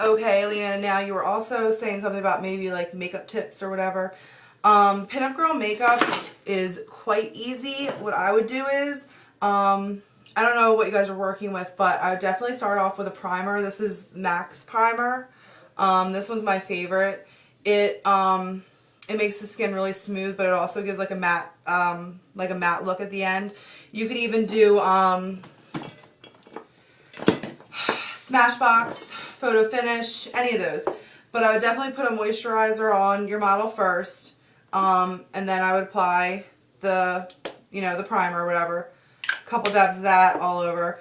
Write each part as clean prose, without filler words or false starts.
Okay, Alina, now you were also saying something about maybe like makeup tips or whatever. Pinup Girl makeup is quite easy. What I would do is, I don't know what you guys are working with, but I would definitely start off with a primer. This is MAC's primer. This one's my favorite. It makes the skin really smooth, but it also gives like a matte look at the end. You could even do Smashbox, Photo Finish, any of those. But I would definitely put a moisturizer on your model first, and then I would apply the, the primer or whatever. A couple dabs of that all over.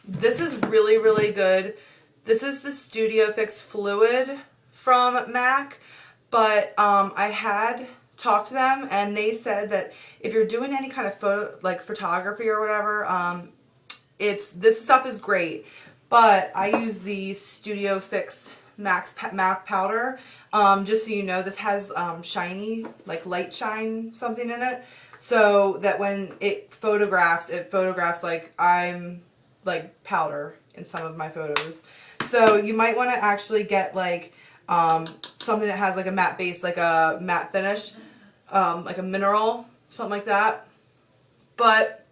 This is really, really good. This is the Studio Fix Fluid from MAC, but I had talked to them and they said that if you're doing any kind of photography or whatever, this stuff is great. But I use the Studio Fix MAC powder. Just so you know, this has shiny, like light shine something in it, so that when it photographs like I'm like powder in some of my photos. So you might want to actually get like something that has like a matte base, like a matte finish, like a mineral, something like that. But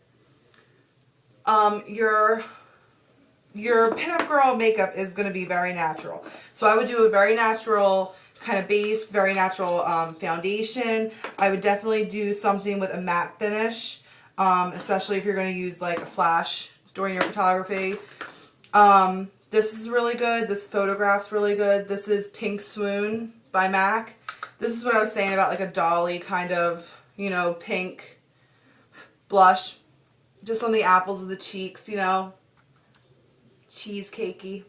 your Pinup Girl makeup is going to be very natural. So I would do a very natural kind of base, very natural foundation. I would definitely do something with a matte finish, especially if you're going to use like a flash during your photography. This is really good. This photograph's really good. This is Pink Swoon by MAC. This is what I was saying about like a dolly kind of, pink blush. Just on the apples of the cheeks, cheesecakey.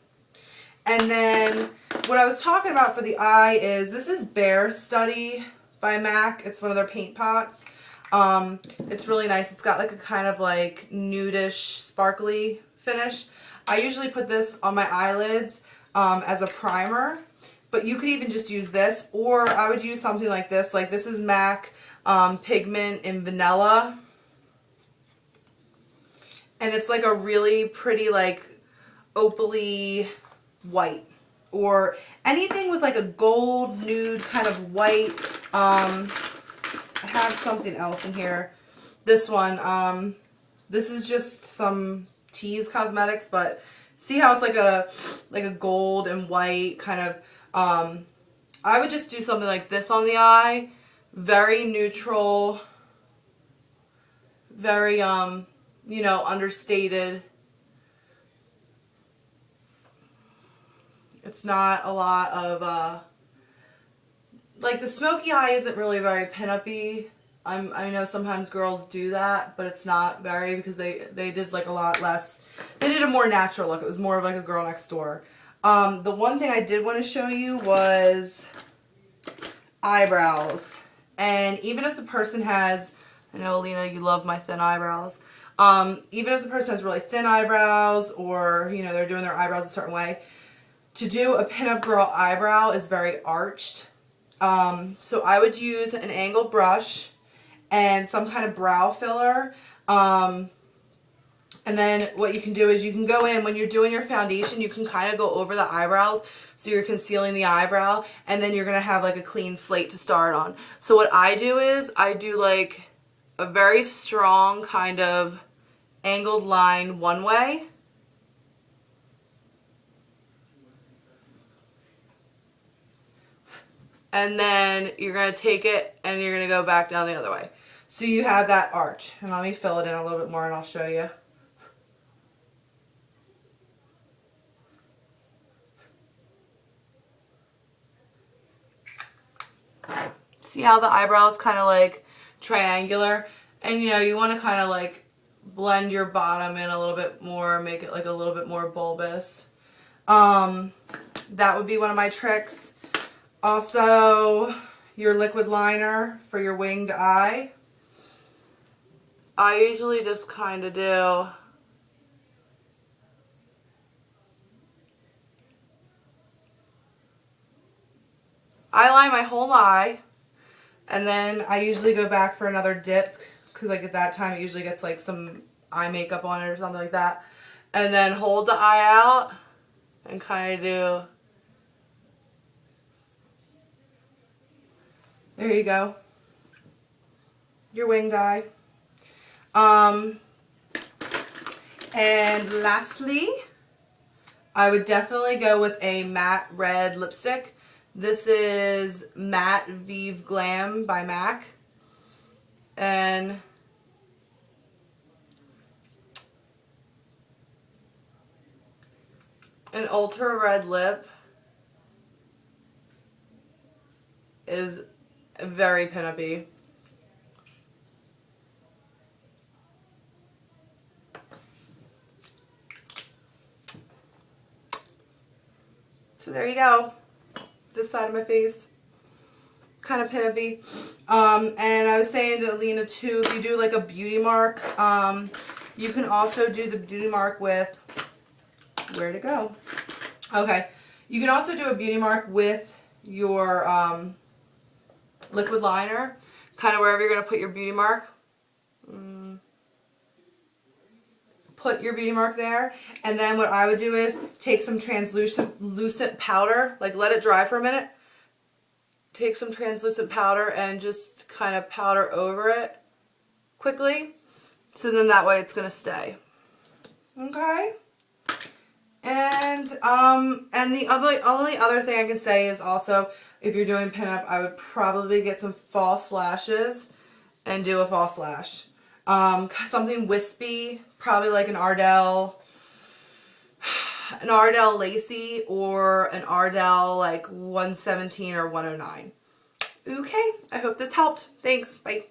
And then what I was talking about for the eye is, this is Bare Study by MAC. It's one of their paint pots. It's really nice. It's got like a kind of like nudish, sparkly finish. I usually put this on my eyelids as a primer, but you could even just use this, or I would use something like this. Like this is MAC Pigment in Vanilla. And it's like a really pretty, like, opaly white. Or anything with like a gold nude kind of white. I have something else in here. This one. This is just some Tease Cosmetics, but see how it's like a gold and white kind of. I would just do something like this on the eye. Very neutral. Very understated. It's not a lot of, like the smoky eye isn't really very pin-up-y. I know sometimes girls do that, but it's not very, because they did like a lot less. They did a more natural look. It was more of like a girl next door. The one thing I did want to show you was eyebrows. And even if the person has, I know Alina, you love my thin eyebrows. Even if the person has really thin eyebrows, or they're doing their eyebrows a certain way, to do a Pinup Girl eyebrow is very arched. So I would use an angled brush and some kind of brow filler. And then what you can do is you can go in when you're doing your foundation, you can kind of go over the eyebrows, so you're concealing the eyebrow, and then you're gonna have like a clean slate to start on. So what I do is I do like a very strong kind of angled line one way, and then you're going to take it and you're going to go back down the other way. So you have that arch. And let me fill it in a little bit more and I'll show you. See how the eyebrow is kind of like triangular? And you want to kind of like blend your bottom in a little bit more, make it like a little bit more bulbous. That would be one of my tricks. Also, your liquid liner for your winged eye. I usually just kind of do I line my whole eye, and then I usually go back for another dip, because like at that time it usually gets like some eye makeup on it or something like that, and then hold the eye out and kind of do. There you go. Your wing dye. And lastly, I would definitely go with a matte red lipstick. This is Matte Vive Glam by MAC. And an ultra red lip is very pinup-y. So there you go. This side of my face, kind of pinup-y. And I was saying to Alina too, if you do like a beauty mark, you can also do the beauty mark with, where'd it go? Okay. You can also do a beauty mark with your liquid liner, kind of wherever you're going to put your beauty mark. Put your beauty mark there, and then what I would do is take some translucent powder, like let it dry for a minute. Take some translucent powder and just kind of powder over it quickly, so then that way it's going to stay. Okay. And the only other thing I can say is also, if you're doing pinup, I would probably get some false lashes and do a false lash. Something wispy, probably like an Ardell Lacy or an Ardell like 117 or 109. Okay, I hope this helped. Thanks. Bye.